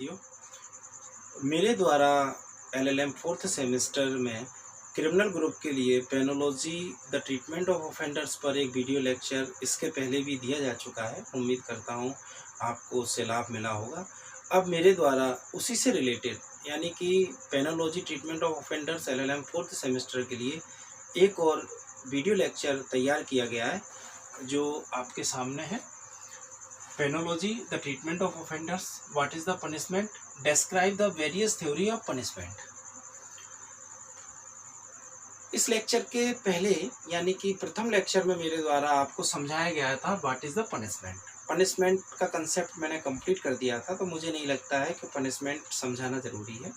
साथियों, मेरे द्वारा एलएलएम फोर्थ सेमेस्टर में क्रिमिनल ग्रुप के लिए पेनोलॉजी द ट्रीटमेंट ऑफ ऑफेंडर्स पर एक वीडियो लेक्चर इसके पहले भी दिया जा चुका है। उम्मीद करता हूँ आपको उससे लाभ मिला होगा। अब मेरे द्वारा उसी से रिलेटेड यानी कि penology treatment of offenders LLM fourth semester के लिए एक और वीडियो लेक्चर तैयार किया गया है जो आपके सामने है। Penology the treatment of offenders, what is the punishment, describe the various theory of punishment. इस लेक्चर के पहले यानी कि प्रथम लेक्चर में मेरे द्वारा आपको समझाया गया था what is the punishment. Punishment का कंसेप्ट मैंने कंप्लीट कर दिया था, तो मुझे नहीं लगता है कि पनिशमेंट समझाना ज़रूरी है।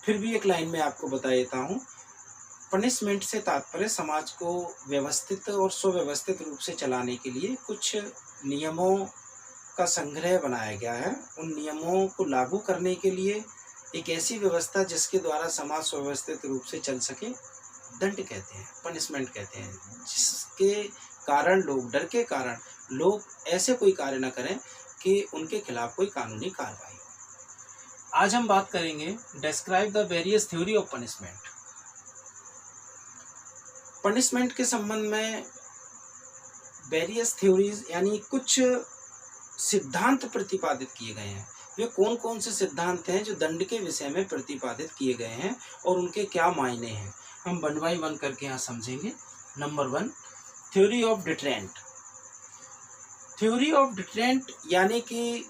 फिर भी एक लाइन में आपको बता देता हूँ। पनिशमेंट से तात्पर्य समाज को व्यवस्थित और सुव्यवस्थित रूप से चलाने के लिए कुछ नियमों का संग्रह बनाया गया है। उन नियमों को लागू करने के लिए एक ऐसी व्यवस्था जिसके द्वारा समाज सुव्यवस्थित रूप से चल सके, दंड कहते हैं, पनिशमेंट कहते हैं। जिसके कारण लोग, डर के कारण लोग ऐसे कोई कार्य न करें कि उनके खिलाफ कोई कानूनी कार्रवाई हो। आज हम बात करेंगे describe the various theory of punishment. Punishment के संबंध में वेरियस थ्योरीज यानी कुछ सिद्धांत प्रतिपादित किए गए हैं। वे कौन कौन से सिद्धांत हैं जो दंड के विषय में प्रतिपादित किए गए हैं और उनके क्या मायने हैं, हम वन बाई वन करके यहाँ समझेंगे। Number 1, theory of deterrent. Theory of deterrent यानी कि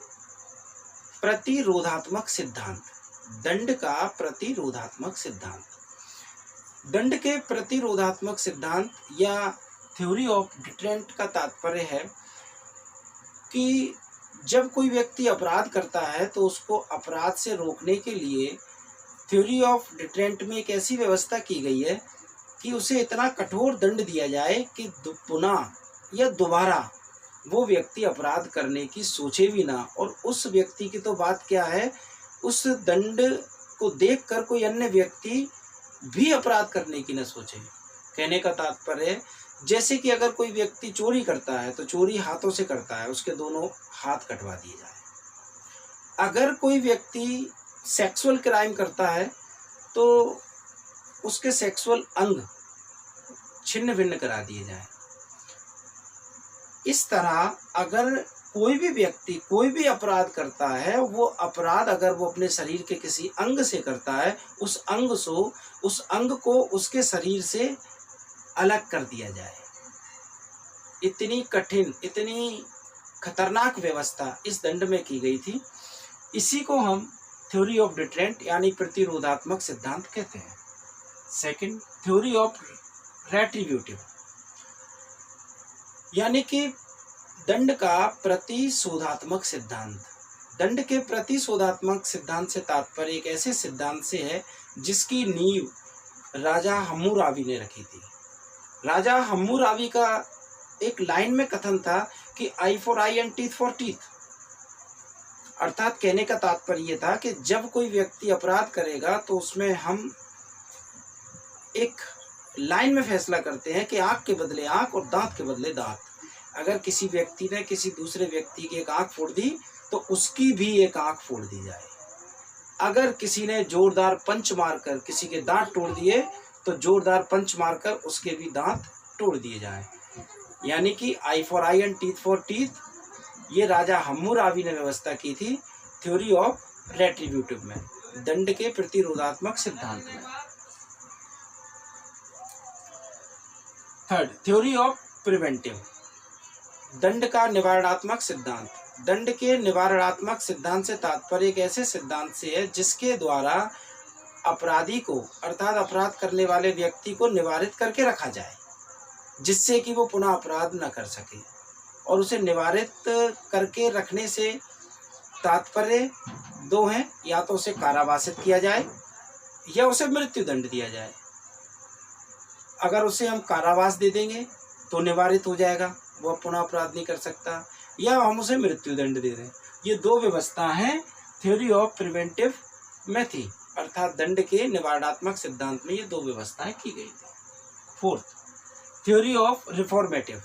प्रतिरोधात्मक सिद्धांत, दंड का प्रतिरोधात्मक सिद्धांत। दंड के प्रतिरोधात्मक सिद्धांत या थ्योरी ऑफ डिटरेंट का तात्पर्य है कि जब कोई व्यक्ति अपराध करता है तो उसको अपराध से रोकने के लिए थ्योरी ऑफ डिटरेंट में एक ऐसी व्यवस्था की गई है कि उसे इतना कठोर दंड दिया जाए कि पुनः या दोबारा वो व्यक्ति अपराध करने की सोचे भी ना। और उस व्यक्ति की तो बात क्या है, उस दंड को देखकर कोई अन्य व्यक्ति भी अपराध करने की न सोचे। कहने का तात्पर्य जैसे कि अगर कोई व्यक्ति चोरी करता है तो चोरी हाथों से करता है, उसके दोनों हाथ कटवा दिए जाए। अगर कोई व्यक्ति सेक्सुअल क्राइम करता है तो उसके सेक्सुअल अंग छिन्न भिन्न करा दिए जाए। इस तरह अगर कोई भी व्यक्ति कोई भी अपराध करता है, वो अपराध अगर वो अपने शरीर के किसी अंग से करता है, उस अंग को उसके शरीर से अलग कर दिया जाए। इतनी कठिन, इतनी खतरनाक व्यवस्था इस दंड में की गई थी। इसी को हम थ्योरी ऑफ डिटरेंट यानी प्रतिरोधात्मक सिद्धांत कहते हैं। सेकंड, थ्योरी ऑफ रेट्रिब्यूटिव यानी कि दंड का प्रतिशोधात्मक सिद्धांत। दंड के प्रतिशोधात्मक सिद्धांत से तात्पर्य एक ऐसे सिद्धांत से है जिसकी नींव राजा हम्मुराबी ने रखी थी। राजा हम्मुराबी का एक लाइन में कथन था कि eye for eye and teeth for teeth. अर्थात कहने का तात्पर्य यह था कि जब कोई व्यक्ति अपराध करेगा तो उसमें हम एक लाइन में फैसला करते हैं कि आंख के बदले आंख और दांत के बदले दांत। अगर किसी व्यक्ति ने किसी दूसरे व्यक्ति की एक आंख फोड़ दी तो उसकी भी एक आंख फोड़ दी जाए। अगर किसी ने जोरदार पंच मारकर किसी के दांत तोड़ दिए तो जोरदार पंच मारकर उसके भी दांत तोड़ दिए जाएं। यानी कि eye for eye and teeth for teeth, ये राजा हम्मुराबी ने व्यवस्था की थी थ्योरी ऑफ रेट्रिब्यूटिव में, दंड के प्रतिरोधात्मक सिद्धांत में। थर्ड, थ्योरी ऑफ प्रिवेंटिव, दंड का निवारणात्मक सिद्धांत। दंड के निवारणात्मक सिद्धांत से तात्पर्य एक ऐसे सिद्धांत से है जिसके द्वारा अपराधी को अर्थात अपराध करने वाले व्यक्ति को निवारित करके रखा जाए, जिससे कि वो पुनः अपराध न कर सके। और उसे निवारित करके रखने से तात्पर्य दो हैं, या तो उसे कारावासित किया जाए या उसे मृत्यु दंड दिया जाए। अगर उसे हम कारावास दे देंगे तो निवारित हो जाएगा, वह पुनः अपराध नहीं कर सकता, या हम उसे मृत्यु दंड दे दें। ये दो व्यवस्था हैं थ्योरी ऑफ प्रिवेंटिव में थी, अर्थात दंड के निवारणात्मक सिद्धांत में ये दो व्यवस्थाएं की गई थी। Fourth, theory of reformative.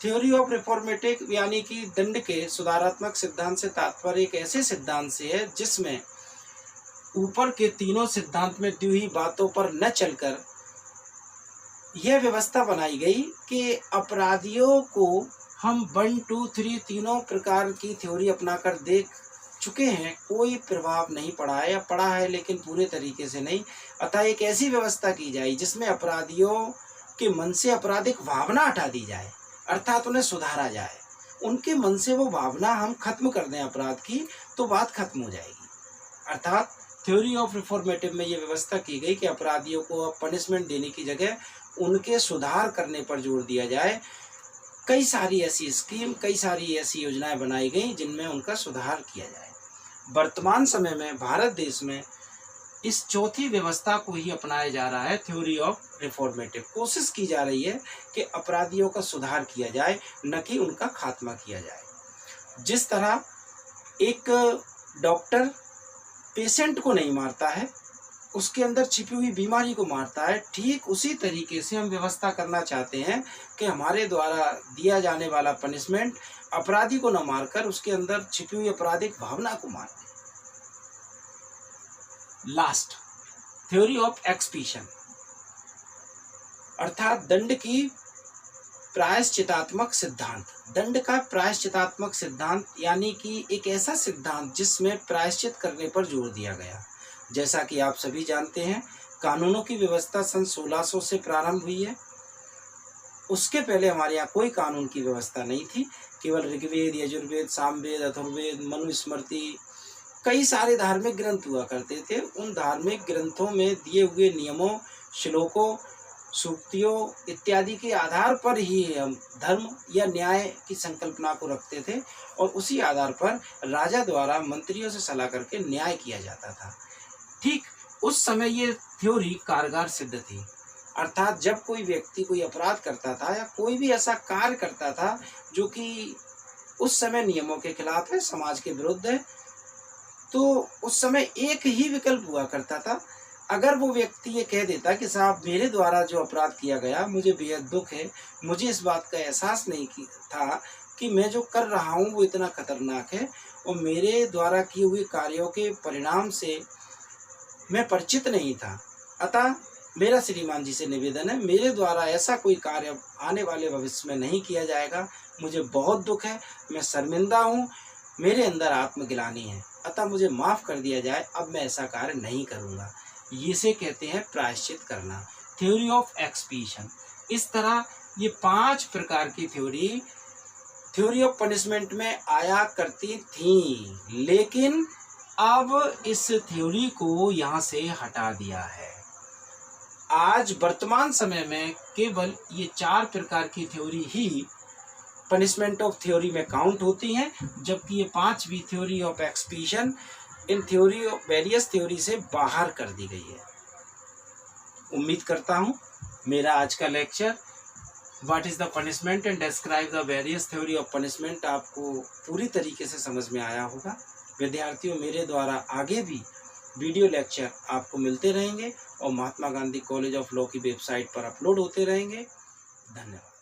Theory of reformative यानी कि दंड के सुधारात्मक सिद्धांत से तात्पर्य एक ऐसे सिद्धांत से है जिसमें ऊपर के तीनों सिद्धांत में दी हुई बातों पर न चलकर यह व्यवस्था बनाई गई कि अपराधियों को हम 1, 2, 3 तीनों प्रकार की थ्योरी अपनाकर देख चुके हैं, कोई प्रभाव नहीं पड़ा है या पड़ा है लेकिन पूरे तरीके से नहीं। अतः एक ऐसी व्यवस्था की जाए जिसमें अपराधियों के मन से आपराधिक भावना हटा दी जाए, अर्थात उन्हें सुधारा जाए। उनके मन से वो भावना हम खत्म कर दें अपराध की, तो बात खत्म हो जाएगी। अर्थात थ्योरी ऑफ रिफॉर्मेटिव में ये व्यवस्था की गई कि अपराधियों को पनिशमेंट देने की जगह उनके सुधार करने पर जोर दिया जाए। कई सारी ऐसी स्कीम, कई सारी ऐसी योजनाएं बनाई गई जिनमें उनका सुधार किया जाए। वर्तमान समय में भारत देश में इस चौथी व्यवस्था को ही अपनाया जा रहा है, थ्योरी ऑफ रिफॉर्मेटिव। कोशिश की जा रही है कि अपराधियों का सुधार किया जाए, न कि उनका खात्मा किया जाए। जिस तरह एक डॉक्टर पेशेंट को नहीं मारता है, उसके अंदर छिपी हुई बीमारी को मारता है, ठीक उसी तरीके से हम व्यवस्था करना चाहते हैं कि हमारे द्वारा दिया जाने वाला पनिशमेंट अपराधी को न मारकर उसके अंदर छिपी हुई आपराधिक भावना को मार दे। लास्ट, थ्योरी ऑफ एक्सपीशन अर्थात दंड की प्रायश्चितात्मक सिद्धांत। दंड का प्रायश्चितात्मक सिद्धांत यानी कि एक ऐसा सिद्धांत जिसमें प्रायश्चित करने पर जोर दिया गया। जैसा कि आप सभी जानते हैं, कानूनों की व्यवस्था सन 1600 से प्रारंभ हुई है। उसके पहले हमारे यहाँ कोई कानून की व्यवस्था नहीं थी। केवल ऋग्वेद, यजुर्वेद, सामवेद, अथर्ववेद, मनुस्मृति, कई सारे धार्मिक ग्रंथ हुआ करते थे। उन धार्मिक ग्रंथों में दिए हुए नियमों, श्लोकों, सूक्तियों इत्यादि के आधार पर ही हम धर्म या न्याय की संकल्पना को रखते थे और उसी आधार पर राजा द्वारा मंत्रियों से सलाह करके न्याय किया जाता था। ठीक उस समय ये थ्योरी कारगर सिद्ध थी। अर्थात जब कोई व्यक्ति कोई अपराध करता था या कोई भी ऐसा कार्य करता था जो कि उस समय नियमों के खिलाफ है, समाज के विरुद्ध है, तो उस समय एक ही विकल्प हुआ करता था। अगर वो व्यक्ति ये कह देता कि साहब मेरे द्वारा जो अपराध किया गया मुझे बेहद दुख है, मुझे इस बात का एहसास नहीं था कि मैं जो कर रहा हूँ वो इतना खतरनाक है और मेरे द्वारा किए हुए कार्यों के परिणाम से मैं परिचित नहीं था, अतः मेरा श्रीमान जी से निवेदन है मेरे द्वारा ऐसा कोई कार्य आने वाले भविष्य में नहीं किया जाएगा। मुझे बहुत दुख है, मैं शर्मिंदा हूँ, मेरे अंदर आत्मग्लानि है, अतः मुझे माफ़ कर दिया जाए, अब मैं ऐसा कार्य नहीं करूँगा। इसे कहते हैं प्रायश्चित करना, थ्योरी ऑफ एक्सपीशन। इस तरह ये 5 प्रकार की थ्योरी ऑफ पनिशमेंट में आया करती थी, लेकिन अब इस थ्योरी को यहाँ से हटा दिया है। आज वर्तमान समय में केवल ये 4 प्रकार की थ्योरी ही पनिशमेंट ऑफ थ्योरी में काउंट होती हैं, जबकि ये 5वीं theory of expiation in theory of various theory से बाहर कर दी गई है। उम्मीद करता हूँ मेरा आज का lecture what is the punishment and describe the various theory of punishment आपको पूरी तरीके से समझ में आया होगा। विद्यार्थियों, मेरे द्वारा आगे भी वीडियो लेक्चर आपको मिलते रहेंगे और Mahatma Gandhi college of law की वेबसाइट पर अपलोड होते रहेंगे। धन्यवाद।